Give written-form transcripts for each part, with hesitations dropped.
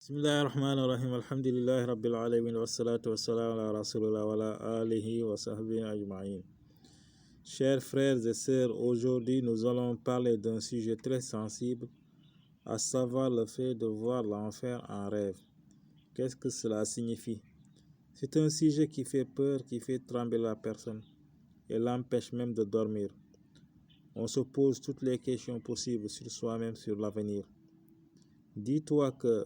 Bismillahirrahmanirrahim. Alhamdulillahi Rabbil Alamin. Wassalatu wassalamu ala Rasulullah wa ala alihi wa sahbihi ajma'in. Chers frères et sœurs, aujourd'hui nous allons parler d'un sujet très sensible, à savoir le fait de voir l'enfer en rêve. Qu'est-ce que cela signifie? C'est un sujet qui fait peur, qui fait trembler la personne et l'empêche même de dormir. On se pose toutes les questions possibles sur soi-même, sur l'avenir. Dis-toi que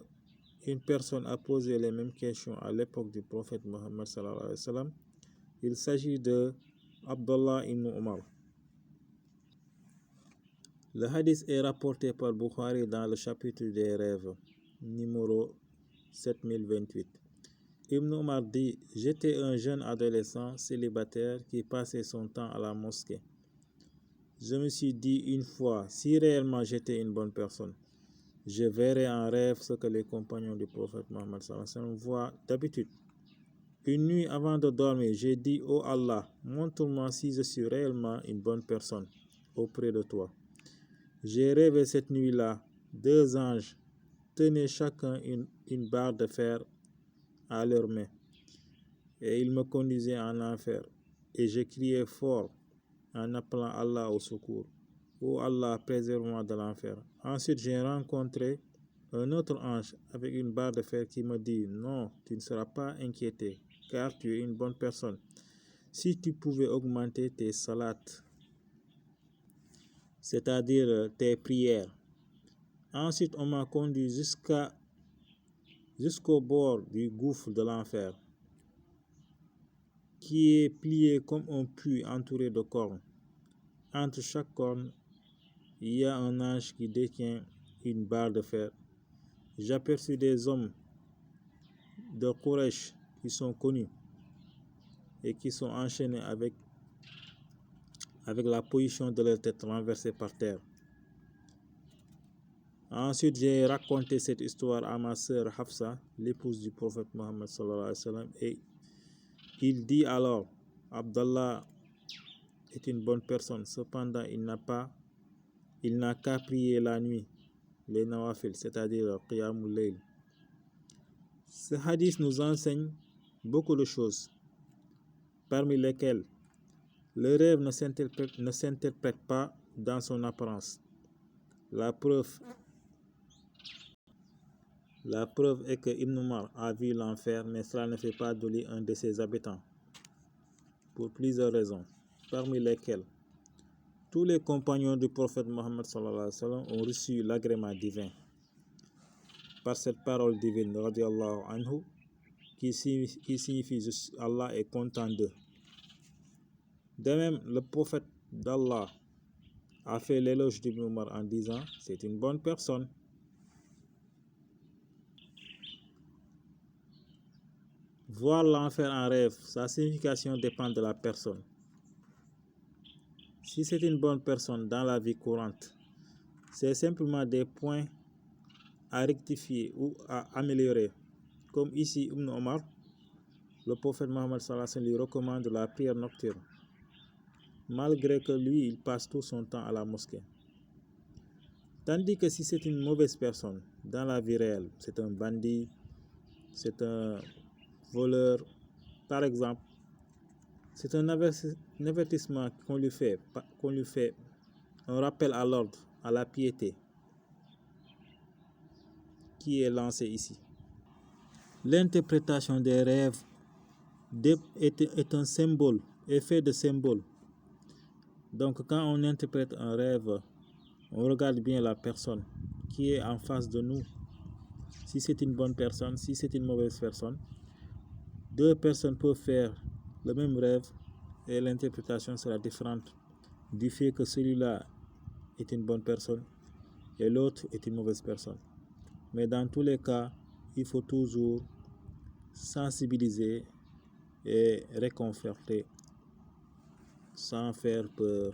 une personne a posé les mêmes questions à l'époque du prophète Mohammed sallallahu alayhi wa sallam. Il s'agit de Abdullah ibn Omar. Le hadith est rapporté par Bukhari dans le chapitre des rêves, numéro 7028. Ibn Omar dit: j'étais un jeune adolescent célibataire qui passait son temps à la mosquée. Je me suis dit une fois, si réellement j'étais une bonne personne, je verrai en rêve ce que les compagnons du prophète Mohammed sallallahu alayhi wa sallam voient d'habitude. Une nuit avant de dormir, j'ai dit: oh Allah, montre-moi si je suis réellement une bonne personne auprès de toi. J'ai rêvé cette nuit-là, deux anges tenaient chacun une barre de fer à leurs mains, et ils me conduisaient en enfer, et je criais fort en appelant Allah au secours. Oh Allah, préserve-moi de l'enfer. Ensuite, j'ai rencontré un autre ange avec une barre de fer qui me dit: non, tu ne seras pas inquiété, car tu es une bonne personne. Si tu pouvais augmenter tes salats, c'est-à-dire tes prières. Ensuite, on m'a conduit jusqu'au bord du gouffre de l'enfer, qui est plié comme un puits entouré de cornes. Entre chaque corne, il y a un ange qui détient une barre de fer. J'aperçus des hommes de Quraysh qui sont connus et qui sont enchaînés avec la position de leur tête renversée par terre. Ensuite, j'ai raconté cette histoire à ma sœur Hafsa, l'épouse du prophète Mohammed sallallahu alayhi wa sallam, et il dit alors: Abdallah est une bonne personne, cependant il n'a qu'à prier la nuit, les nawafil, c'est-à-dire qiyamul layl. Ce hadith nous enseigne beaucoup de choses, parmi lesquelles le rêve ne s'interprète pas dans son apparence. La preuve est que Ibn Omar a vu l'enfer, mais cela ne fait pas de lui un de ses habitants, pour plusieurs raisons, parmi lesquelles tous les compagnons du prophète Mohammed sallallahu alayhi wa sallam ont reçu l'agrément divin par cette parole divine, radiallahu anhu, qui signifie Allah est content d'eux. De même, le prophète d'Allah a fait l'éloge d'Ibn Omar en disant: c'est une bonne personne. Voir l'enfer en rêve, sa signification dépend de la personne. Si c'est une bonne personne dans la vie courante, c'est simplement des points à rectifier ou à améliorer. Comme ici, Ibn Omar, le prophète Mohammed sallallahu alayhi wa sallam lui recommande la prière nocturne, malgré que lui, il passe tout son temps à la mosquée. Tandis que si c'est une mauvaise personne dans la vie réelle, c'est un bandit, c'est un voleur, par exemple, c'est un avertissement qu'on lui fait, un rappel à l'ordre, à la piété, qui est lancé ici. L'interprétation des rêves est un symbole, est fait de symboles. Donc quand on interprète un rêve, on regarde bien la personne qui est en face de nous. Si c'est une bonne personne, si c'est une mauvaise personne, deux personnes peuvent faire le même rêve et l'interprétation sera différente du fait que celui-là est une bonne personne et l'autre est une mauvaise personne. Mais dans tous les cas, il faut toujours sensibiliser et réconforter sans faire peur